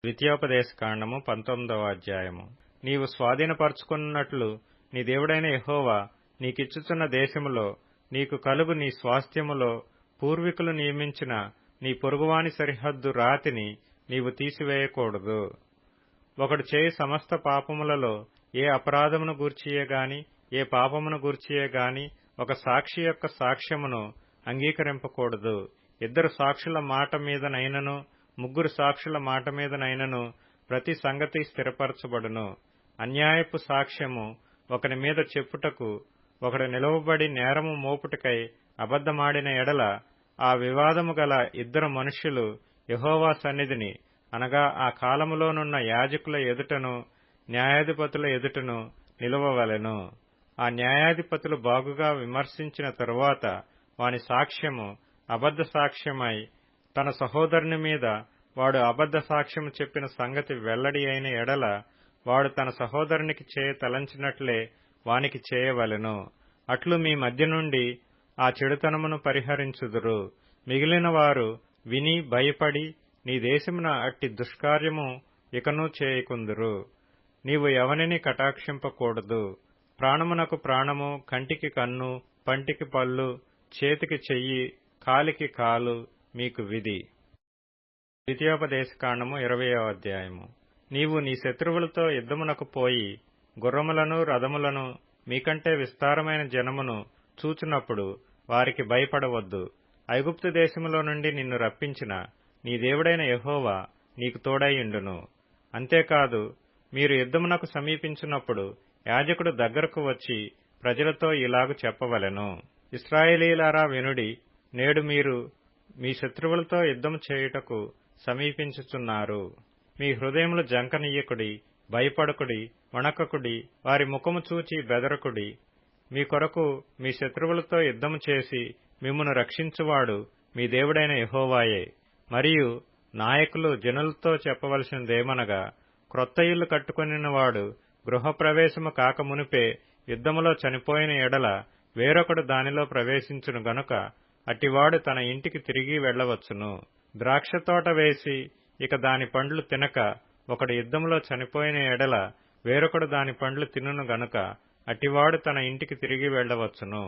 ద్వితీయోపదేశకాండము 19వ అధ్యాయము. నీవు స్వాధీనపరచుకున్నట్లు నీ దేవుడైన యెహోవా నీకిచ్చుచున్న దేశములో నీకు కలుగు నీ స్వాస్థ్యములో పూర్వీకులు నియమించిన నీ పొరుగువాని సరిహద్దు రాతిని నీవు తీసివేయకూడదు. ఒకడు చేయు సమస్త పాపములలో ఏ అపరాధమును గూర్చియే గాని ఏ పాపమును గూర్చియే గాని ఒక సాక్షి యొక్క సాక్ష్యమును అంగీకరింపకూడదు. ఇద్దరు సాక్షుల మాట మీదనైనను ముగ్గురు సాక్షుల మాట మీదనైనను ప్రతి సంగతి స్థిరపరచబడును. అన్యాయపు సాక్ష్యము ఒకని మీద చెప్పుటకు ఒకడు నిలువబడి నేరము మోపుటకై అబద్ధమాడిన ఎడల ఆ వివాదము గల ఇద్దరు మనుష్యులు యెహోవా సన్నిధిని అనగా ఆ కాలములోనున్న యాజకుల ఎదుటను న్యాయాధిపతుల ఎదుటను నిలువవలెను. ఆ న్యాయాధిపతులు బాగుగా విమర్శించిన తరువాత వాని సాక్ష్యము అబద్ధ సాక్ష్యమై తన సహోదరుని మీద వాడు అబద్ధ సాక్ష్యము చెప్పిన సంగతి వెల్లడి అయిన ఎడల వాడు తన సహోదరునికి చేయ తలంచినట్లే వానికి చేయవలెను. అట్లు మీ మధ్య నుండి ఆ చెడుతనమును పరిహరించుదురు. మిగిలిన వారు విని భయపడి నీ దేశమున అట్టి దుష్కార్యము ఇకనూ చేయకుందురు. నీవు ఎవనిని కటాక్షింపకూడదు. ప్రాణమునకు ప్రాణము, కంటికి కన్ను, పంటికి పళ్ళు, చేతికి చెయ్యి, కాలికి కాలు మీకు విధి. ద్వితీయోపదేశకాండము 20వ అధ్యాయము. నీవు నీ శత్రువులతో యుద్ధమునకు పోయి గుర్రములను రథములను మీకంటే విస్తారమైన జనమును చూచినప్పుడు వారికి భయపడవద్దు. ఐగుప్తు దేశములో నుండి నిన్ను రప్పించిన నీ దేవుడైన యెహోవా నీకు తోడైయుండును. అంతేకాదు మీరు యుద్ధమునకు సమీపించినప్పుడు యాజకుడు దగ్గరకు వచ్చి ప్రజలతో ఇలాగు చెప్పవలెను. ఇశ్రాయేలీయులారా వినుడి. నేడు మీరు మీ శత్రువులతో యుద్ధము చేయుటకు సమీపించుచున్నారు. మీ హృదయములు జంకనీయకుడి, భయపడకుడి, వణకకుడి, వారి ముఖము చూచి బెదరకుడి. మీ కొరకు మీ శత్రువులతో యుద్ధము చేసి మిమ్మును రక్షించువాడు మీ దేవుడైన యెహోవాయే. మరియు నాయకులు జనులతో చెప్పవలసినదేమనగా, క్రొత్త ఇల్లు కట్టుకొనినవాడు గృహప్రవేశము కాకమునిపే యుద్ధములో చనిపోయిన ఎడల వేరొకడు దానిలో ప్రవేశించును గనుక అట్టివాడు తన ఇంటికి తిరిగి వెళ్లవచ్చును. ద్రాక్షతోట వేసి ఇక దాని పండ్లు తినక ఒకడు యుద్ధములో చనిపోయిన ఎడల వేరొకడు దాని పండ్లు తినును గనుక అట్టివాడు తన ఇంటికి తిరిగి వెళ్లవచ్చును.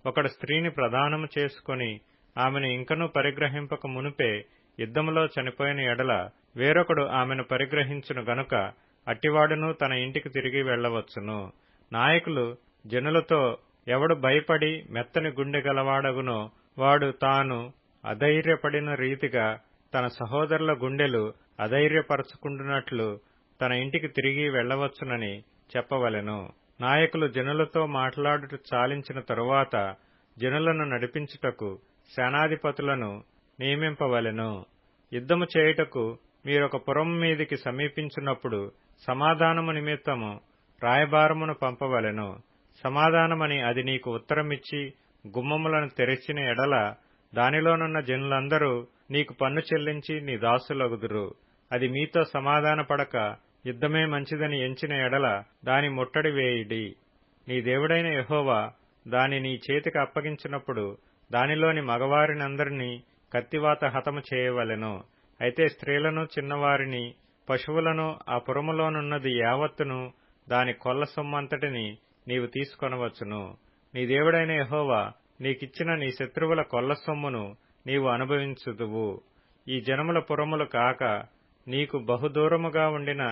ఒకడు స్త్రీని ప్రదానము చేసుకుని ఆమెను ఇంకనూ పరిగ్రహింపక మునిపే యుద్ధములో చనిపోయిన ఎడల వేరొకడు ఆమెను పరిగ్రహించును గనుక అట్టివాడును తన ఇంటికి తిరిగి వెళ్లవచ్చును. నాయకులు జనులతో ఎవడు భయపడి మెత్తని గుండె గలవాడగునో వాడు తాను అధైర్యపడిన రీతిగా తన సహోదరుల గుండెలు అధైర్యపరచుకుంటున్నట్లు తన ఇంటికి తిరిగి వెళ్లవచ్చునని చెప్పవలెను. నాయకులు జనులతో మాట్లాడుట చాలించిన తరువాత జనులను నడిపించుటకు సేనాధిపతులను నియమింపవలెను. యుద్ధము చేయుటకు మీరొక పురము మీదికి సమీపించినప్పుడు సమాధానము నిమిత్తము రాయబారమును పంపవలెను. సమాధానమని అది నీకు ఉత్తరమిచ్చి గుమ్మములను తెరిచిన ఎడల దానిలోనున్న జనులందరూ నీకు పన్ను చెల్లించి నీ దాసులగుదురు. అది మీతో సమాధానపడక యుద్ధమే మంచిదని ఎంచిన ఎడల దాని ముట్టడి వేయుడి. నీ దేవుడైన యెహోవా దాని నీ చేతికి అప్పగించినప్పుడు దానిలోని మగవారినందరినీ కత్తివాత హతము చేయవలెను. అయితే స్త్రీలను, చిన్నవారిని, పశువులను, ఆ పురములోనున్నది యావత్తును, దాని కొల్ల సొమ్మంతటిని నీవు తీసుకొనవచ్చును. నీ దేవుడైన యెహోవా నీకిచ్చిన నీ శత్రువుల కొల్ల సొమ్మును నీవు అనుభవించుదువు. ఈ జనముల పురములు కాక నీకు బహుదూరముగా ఉండిన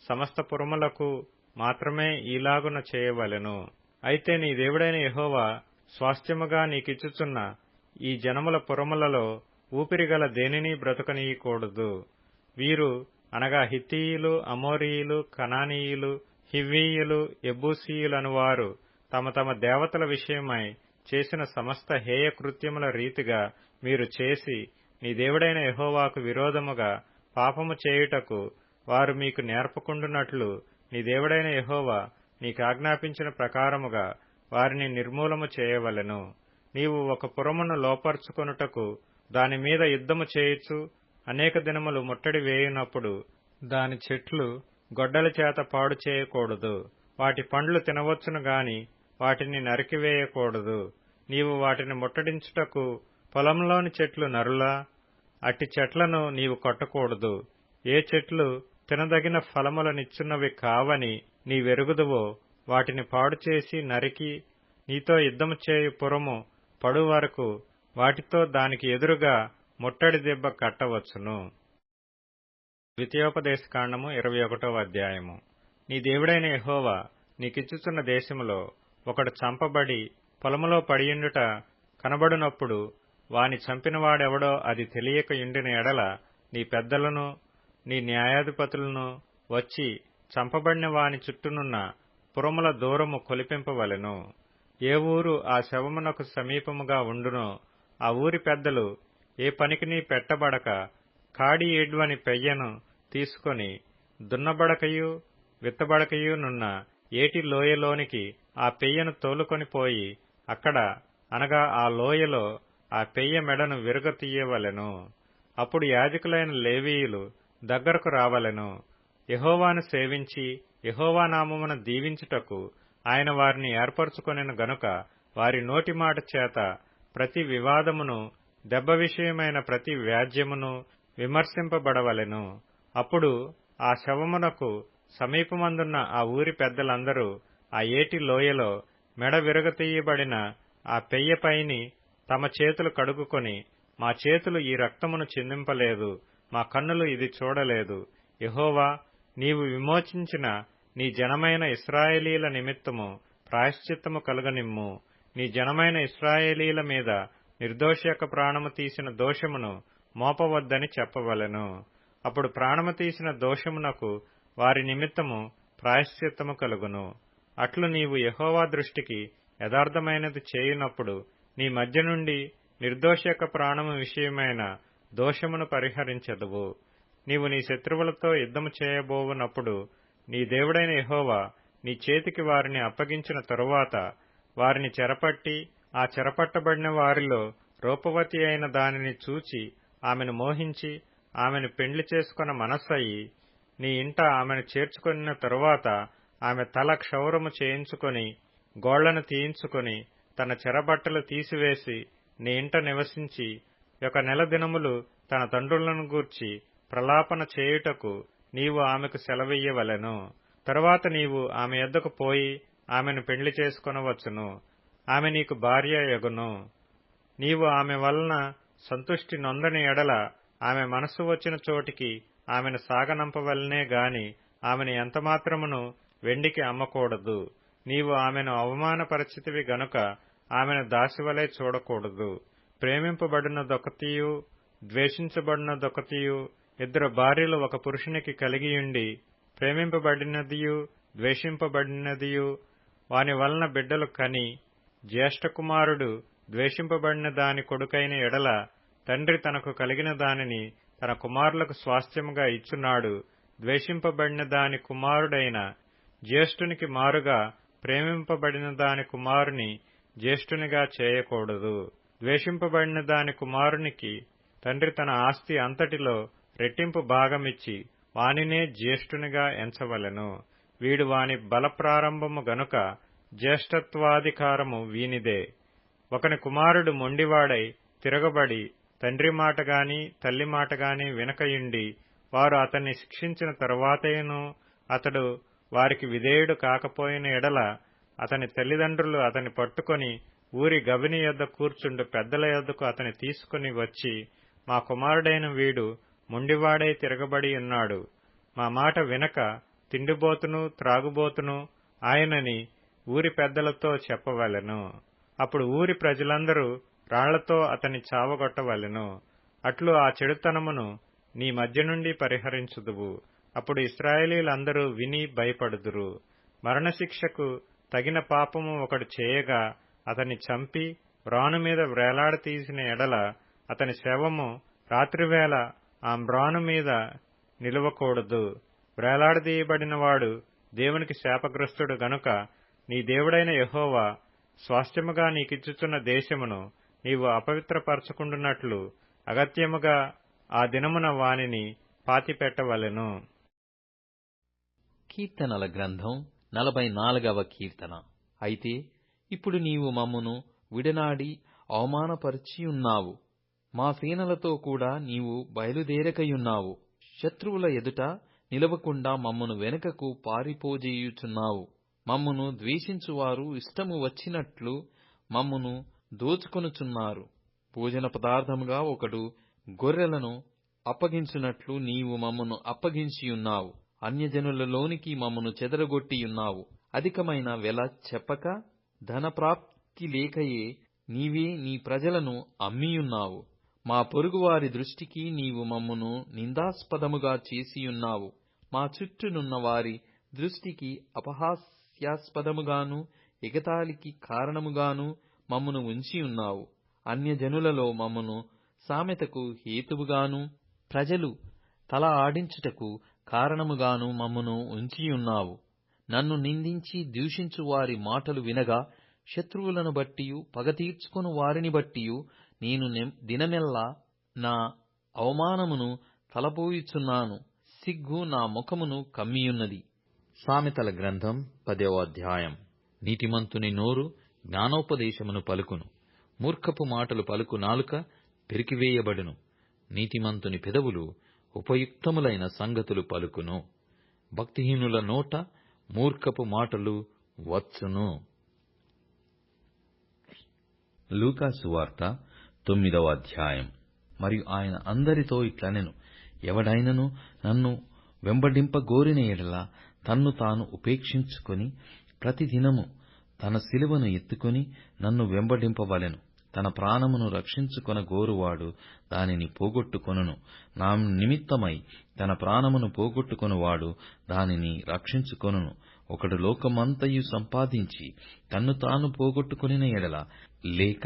సమస్త పురములకు మాత్రమే ఈలాగున చేయవలెను. అయితే నీ దేవుడైన యెహోవా స్వాస్థ్యముగా నీకిచ్చుచున్న ఈ జనముల పురములలో ఊపిరిగల దేనినీ బ్రతుకనీయకూడదు. వీరు అనగా హిత్తీయులు, అమోరీయులు, కనానీయులు, హివ్వీయులు, యెబూసీయులనువారు తమ తమ దేవతల విషయమై చేసిన సమస్త హేయ కృత్యముల రీతిగా మీరు చేసి నీ దేవుడైన యెహోవాకు విరోధముగా పాపము చేయుటకు వారు మీకు నేర్పకుండునట్లు నీ దేవుడైన యెహోవా నీకాజ్ఞాపించిన ప్రకారముగా వారిని నిర్మూలము చేయవలెను. నీవు ఒక పురమును లోపర్చుకొనుటకు దానిమీద యుద్ధము చేయుచు అనేక దినములు ముట్టడి వేయునప్పుడు దాని చెట్లు గొడ్డల చేత పాడు చేయకూడదు. వాటి పండ్లు తినవచ్చును గాని వాటిని నరికివేయకూడదు. నీవు వాటిని ముట్టడించుటకు పొలంలోని చెట్లు నరులా? అట్టి చెట్లను నీవు కొట్టకూడదు. ఏ చెట్లు తినదగిన ఫలములనిచ్చున్నవి కావని నీవెరుగుదువో వాటిని పాడుచేసి నరికి నీతో యుద్ధము చేయు పురము పడు వరకు వాటితో దానికి ఎదురుగా ముట్టడి దెబ్బ కట్టవచ్చును. ద్వితీయోపదేశకాండము 21వ అధ్యాయము. నీ దేవుడైన యెహోవా నీకిచ్చుచున్న దేశములో ఒకడు చంపబడి పొలములో పడియుండుట కనబడునప్పుడు వాని చంపినవాడెవడో అది తెలియక యుండిన ఎడల నీ పెద్దలను నీ న్యాయాధిపతులను వచ్చి చంపబడిన వాని చుట్టూనున్న పురముల దూరము కొలిపింపవలెను. ఏ ఊరు ఆ శవమునకు సమీపముగా ఉండునో ఆ ఊరి పెద్దలు ఏ పనికిని పెట్టబడక కాడి ఏడ్వని పెయ్యను తీసుకొని దున్నబడకయు విత్తబడకయు నున్న ఏటి లోయలోనికి ఆ పెయ్యను తోలుకొని పోయి అక్కడ అనగా ఆ లోయలో ఆ పెయ్య మెడను విరగతీయవలెను. అప్పుడు యాజకులైన లేవీయులు దగ్గరకు రావలెను. యెహోవాను సేవించి యెహోవా నామమున దీవించుటకు ఆయన వారిని ఏర్పరచుకొనెను గనుక వారి నోటి మాట చేత ప్రతి వివాదమును దెబ్బ విషయమైన ప్రతి వ్యాజ్యమును విమర్శింపబడవలెను. అప్పుడు ఆ శవమునకు సమీపమందున్న ఆ ఊరి పెద్దలందరూ ఆ ఏటి లోయలో మెడ విరగతీయబడిన ఆ పెయ్యపైని తమ చేతులు కడుగుకొని, మా చేతులు ఈ రక్తమును చిందింపలేదు, మా కన్నులు ఇది చూడలేదు. యెహోవా, నీవు విమోచించిన నీ జనమైన ఇశ్రాయేలీల నిమిత్తము ప్రాయశ్చిత్తము కలుగనిమ్ము. నీ జనమైన ఇశ్రాయేలీల మీద నిర్దోషి యొక్క ప్రాణము తీసిన దోషమును మోపవద్దని చెప్పవలెను. అప్పుడు ప్రాణము తీసిన దోషమునకు వారి నిమిత్తము ప్రాయశ్చిత్తము కలుగును. అట్లు నీవు యెహోవా దృష్టికి యథార్థమైనది చేయునప్పుడు నీ మధ్య నుండి నిర్దోషి యొక్క ప్రాణము విషయమైన దోషమును పరిహరించెదవు. నీవు నీ శత్రువులతో యుద్ధము చేయబోవునప్పుడు నీ దేవుడైన యెహోవా నీ చేతికి వారిని అప్పగించిన తరువాత వారిని చెరపట్టి ఆ చెరపట్టబడిన వారిలో రూపవతి అయిన దానిని చూచి ఆమెను మోహించి ఆమెను పెండ్లి చేసుకొన మనస్సయి నీ ఇంట ఆమెను చేర్చుకొనిన తరువాత ఆమె తల క్షౌరము చేయించుకొని గోళ్లను తీయించుకొని తన చెరబట్టలు తీసివేసి నీ ఇంట నివసించి 1 నెల దినములు తన తండ్రులను గూర్చి ప్రలాపన చేయుటకు నీవు ఆమెకు సెలవియ్యవలెను. తరువాత నీవు ఆమె యొద్దకు పోయి ఆమెను పెండ్లి చేసుకొనవచ్చును. ఆమె నీకు భార్య యగును. నీవు ఆమె వలన సంతుష్టి నొందని ఎడల ఆమె మనస్సు వచ్చిన చోటికి ఆమెను సాగనంపవలనే గాని ఆమెను ఎంతమాత్రమును వెండికి అమ్మకూడదు. నీవు ఆమెను అవమానపరిచితివి గనుక ఆమెను దాసివలే చూడకూడదు. ప్రేమింపబడినదొకతియు ద్వేషించబడినదొకతియు 2 భార్యలు ఒక పురుషునికి కలిగియుండి ప్రేమింపబడినదియు ద్వేషింపబడినదియు వాని వలన బిడ్డలు కని జ్యేష్ఠకుమారుడు ద్వేషింపబడిన దాని కొడుకైన ఎడల తండ్రి తనకు కలిగిన దానిని తన కుమారులకు స్వాస్థ్యముగా ఇచ్చున్నాడు. ద్వేషింపబడిన దాని కుమారుడైన జ్యేష్ఠునికి మారుగా ప్రేమింపబడిన దాని కుమారుని జ్యేష్ఠునిగా చేయకూడదు. ద్వేషింపబడిన దాని కుమారునికి తండ్రి తన ఆస్తి అంతటిలో రెట్టింపు భాగమిచ్చి వానినే జ్యేష్ఠునిగా ఎంచవలెను. వీడు వాని బలప్రారంభము గనుక జ్యేష్ఠత్వాధికారము వీనిదే. ఒకని కుమారుడు మొండివాడై తిరగబడి తండ్రి మాటగాని తల్లి మాటగాని వినకయుండి వారు అతన్ని శిక్షించిన తరువాతేను అతడు వారికి విధేయుడు కాకపోయిన ఎడల అతని తల్లిదండ్రులు అతని పట్టుకొని ఊరి గవిని యొద్ద కూర్చుండు పెద్దల యొద్దకు అతని తీసుకుని వచ్చి, మా కుమారుడైన వీడు మొండివాడై తిరగబడి ఉన్నాడు, మా మాట వినక తిండిబోతును త్రాగుబోతును ఆయనని ఊరి పెద్దలతో చెప్పవలెను. అప్పుడు ఊరి ప్రజలందరూ రాళ్లతో అతని చావగొట్టవలెను. అట్లు ఆ చెడుతనమును నీ మధ్య నుండి పరిహరించుదువు. అప్పుడు ఇశ్రాయేలీలందరూ విని భయపడుదురు. మరణశిక్షకు తగిన పాపము ఒకడు చేయగా అతన్ని చంపి మ్రాను మీద వ్రేలాడతీసిన ఎడల అతని శవము రాత్రివేళ ఆ మ్రాను మీద నిలువకూడదు. వ్రేలాడదీయబడినవాడు దేవునికి శాపగ్రస్తుడు గనుక నీ దేవుడైన యెహోవా స్వాస్థ్యముగా నీకిచ్చుచున్న దేశమును నీవు అపవిత్రపరచుకుండునట్లు అగత్యముగా ఆ దినమున వానిని పాతిపెట్టవలెను. కీర్తనల గ్రంథం 44వ కీర్తన. అయితే ఇప్పుడు నీవు మమ్మును విడనాడి అవమానపరిచియున్నావు, మా సేనలతో కూడా నీవు బయలుదేరకయున్నావు. శత్రువుల ఎదుట నిలవకుండా మమ్మను వెనుకకు పారిపోజేయుచున్నావు. మమ్మును ద్వేషించువారు ఇష్టము వచ్చినట్లు మమ్మును దోచుకొనుచున్నారు. భోజన పదార్థముగా ఒకడు గొర్రెలను అప్పగించున్నట్లు నీవు మమ్మను అప్పగించియున్నావు. అన్యజనులలోనికి మమ్మను చెదరగొట్టియున్నావు. అధికమైన వెల చెప్పక ధనప్రాప్తి లేకయే నీవే నీ ప్రజలను అమ్మియున్నావు. మా పొరుగువారి దృష్టికి నీవు మమ్మును నిందాస్పదముగా చేసియున్నావు. మా చుట్టూనున్న వారి దృష్టికి అపహాస్యాస్పదముగాను ఎగతాళికి కారణముగాను మమ్మును ఉంచియున్నావు. అన్యజనులలో మమ్మును సామెతకు హేతువుగాను ప్రజలు తల ఆడించుటకు కారణముగాను మమ్మును ఉంచియున్నావు. నన్ను నిందించి దూషించు వారి మాటలు వినగా శత్రువులను బట్టియు పగ తీర్చుకొను వారిని బట్టియు నేను దినమెల్లా నా అవమానమును తలపోయుచున్నాను. సిగ్గు నా ముఖమును కమ్మియున్నది. సామెతల గ్రంథం 10వ అధ్యాయం. నీతిమంతుని నోరు జ్ఞానోపదేశమును పలుకును. మూర్ఖపు మాటలు పలుకు నాలుక పెరికివేయబడును. నీతిమంతుని పెదవులు ఉపయుక్తములైన సంగతులు పలుకును. భక్తిహీనుల నోట మూర్ఖపు మాటలు వచ్చును. లూకాసు వార్త 9వ అధ్యాయం. మరియు ఆయన అందరితో ఇట్లనెను, ఎవడైనను నన్ను వెంబడింపగోరిన ఎడల తన్ను తాను ఉపేక్షించుకొని ప్రతిదినము తన శిలువను ఎత్తుకొని నన్ను వెంబడింపవలెను. తన ప్రాణమును రక్షించుకొనగోరువాడు దానిని పోగొట్టుకొనును. నా నిమిత్తమై తన ప్రాణమును పోగొట్టుకొనువాడు దానిని రక్షించుకొనును. ఒకడు లోకమంతయు సంపాదించి తన్ను తాను పోగొట్టుకొనిన ఎడల లేక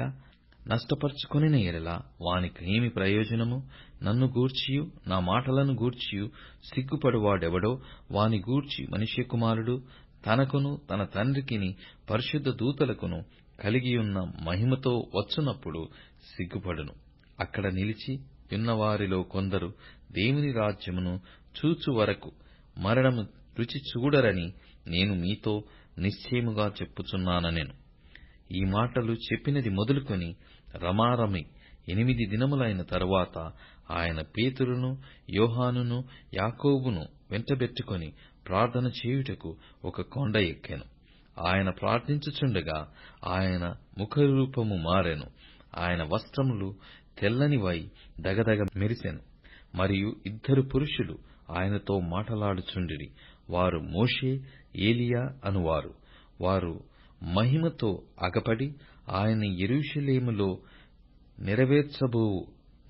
నష్టపరుచుకొనిన ఎడల వానికేమి ప్రయోజనము? నన్ను గూర్చియు నా మాటలను గూర్చియు సిగ్గుపడువాడెవడో వాని గూర్చి మనుష్యకుమారుడు తనకును తన తండ్రికిని పరిశుద్ధ దూతలకును కలిగియున్న మహిమతో వచ్చునప్పుడు సిగ్గుపడును. అక్కడ నిలిచి యున్నవారిలో కొందరు దేవుని రాజ్యమును చూచు వరకు మరణము రుచి చూడరని నేను మీతో నిశ్చయముగా చెప్పుచున్నానెను. ఈ మాటలు చెప్పినది మొదలుకొని రమారమి 8 దినములైన తరువాత ఆయన పేతురును యోహానును యాకోబును వెంటబెట్టుకొని ప్రార్థన చేయుటకు ఒక కొండ ఎక్కెను. ఆయన ప్రార్థించుచుండగా ఆయన ముఖరూపము మారెను. ఆయన వస్త్రములు తెల్లనివై దగదగ మెరిసెను. మరియు 2 పురుషులు ఆయనతో మాటలాడుచుండిరి. వారు మోషే ఏలియా అనువారు. వారు మహిమతో అగపడి ఆయన యెరూషలేములో నెరవేర్చబోవు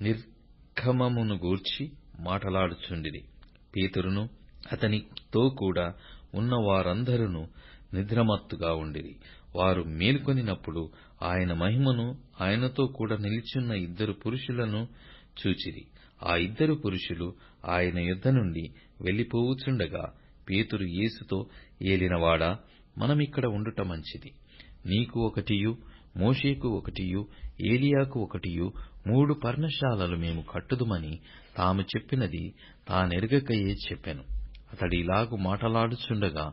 నిర్గమమును గూర్చి మాటలాడుచుండిరి. పేతురును అతనితో కూడా ఉన్న వారందరూ నిద్రమత్తుగా ఉండిరి. వారు మేలుకొనినప్పుడు ఆయన మహిమను ఆయనతో కూడా నిలిచున్న 2 పురుషులను చూచిరి. ఆ 2 పురుషులు ఆయన యొద్ద నుండి వెళ్లిపోవుచుండగా పేతురు యేసుతో, ఏలినవాడా, మనమిక్కడ ఉండుట మంచిది. నీకు ఒకటియు మోషేకు ఒకటియు ఏలియాకు ఒకటియు 3 పర్ణశాలలు మేము కట్టుదుమని తాము చెప్పినది తానెరుగకయే చెప్పెను. అతడిలాగు మాటలాడుచుండగా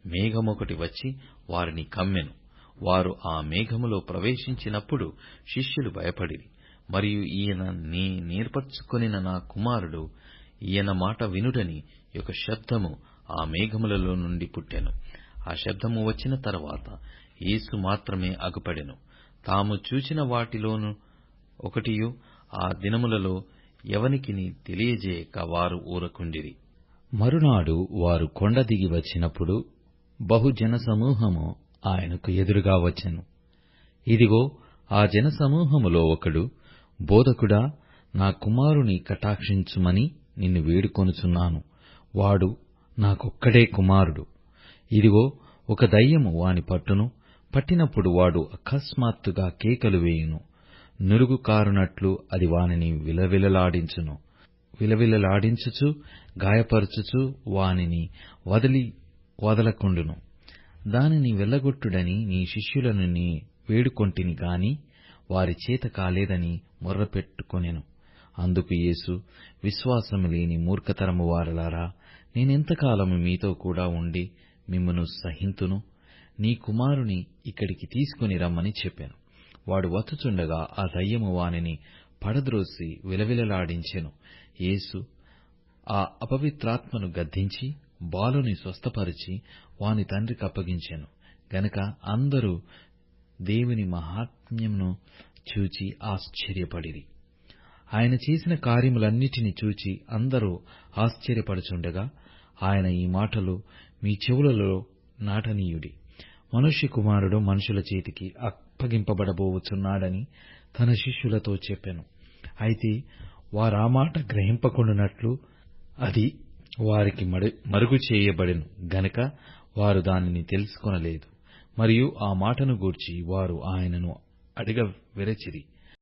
మేఘమొకటి వచ్చి వారిని కమ్మెను. వారు ఆ మేఘములో ప్రవేశించినప్పుడు శిష్యులు భయపడిరి. మరియు ఈయన నేర్పరచుకొనిన నా కుమారుడు, ఈయన మాట వినుడని ఒక శబ్దము ఆ మేఘములలో నుండి పుట్టెను. ఆ శబ్దము వచ్చిన తరువాత యేసు మాత్రమే అగుపడెను. తాము చూచిన వాటిలోను ఒకటియు ఆ దినములలో ఎవనికిని తెలియజేయక వారు ఊరకుండిరి. మరునాడు వారు కొండ దిగి వచ్చినప్పుడు బహుజన సమూహము ఆయనకు ఎదురుగా వచ్చెను. ఇదిగో, ఆ జనసమూహములో ఒకడు, బోధకుడా, నా కుమారుని కటాక్షించుమని నిన్ను వేడుకొనుచున్నాను. వాడు నాకొక్కడే కుమారుడు. ఇదిగో, ఒక దయ్యము వాని పట్టును. పట్టినప్పుడు వాడు అకస్మాత్తుగా కేకలు వేయును. నురుగు కారునట్లు అది వానిని విలవిలలాడించుచు గాయపరచుచు వానిని వదలకుండును. దానిని వెళ్ళగొట్టుడని నీ శిష్యులను వేడుకొంటిని గాని వారి చేత కాలేదని మొర్రపెట్టుకొనెను. అందుకు యేసు, విశ్వాసము లేని మూర్ఖతరము వారలారా, నేనెంతకాలము మీతో కూడా ఉండి మిమ్మును సహింతును? నీ కుమారుని ఇక్కడికి తీసుకుని రమ్మని చెప్పాను. వాడు వచ్చుచుండగా ఆ దయ్యము వానిని పడద్రోసి విలవిలలాడించెను. యేసు ఆ అపవిత్రాత్మను గద్దించి బాలుని స్వస్థపరిచి వాని తండ్రికి అప్పగించెను. గనుక అందరూ దేవుని మహాత్మ్యమును చూచి ఆశ్చర్యపడిరి. ఆయన చేసిన కార్యములన్నిటిని చూచి అందరూ ఆశ్చర్యపడుచుండగా ఆయన ఈ మాటలు మీ చెవులలో నాటనీయుడి. మనుష్య కుమారుడు మనుషుల చేతికి అప్పగింపబడబోచున్నాడని తన శిష్యులతో చెప్పెను. అయితే వారా మాట గ్రహింపకుండునట్లు అది వారికి మరుగు చేయబడెను గనుక వారు దానిని తెలుసుకొనలేదు. మరియు ఆ మాటను గూర్చి వారు ఆయనను అడగ వెరచిరి.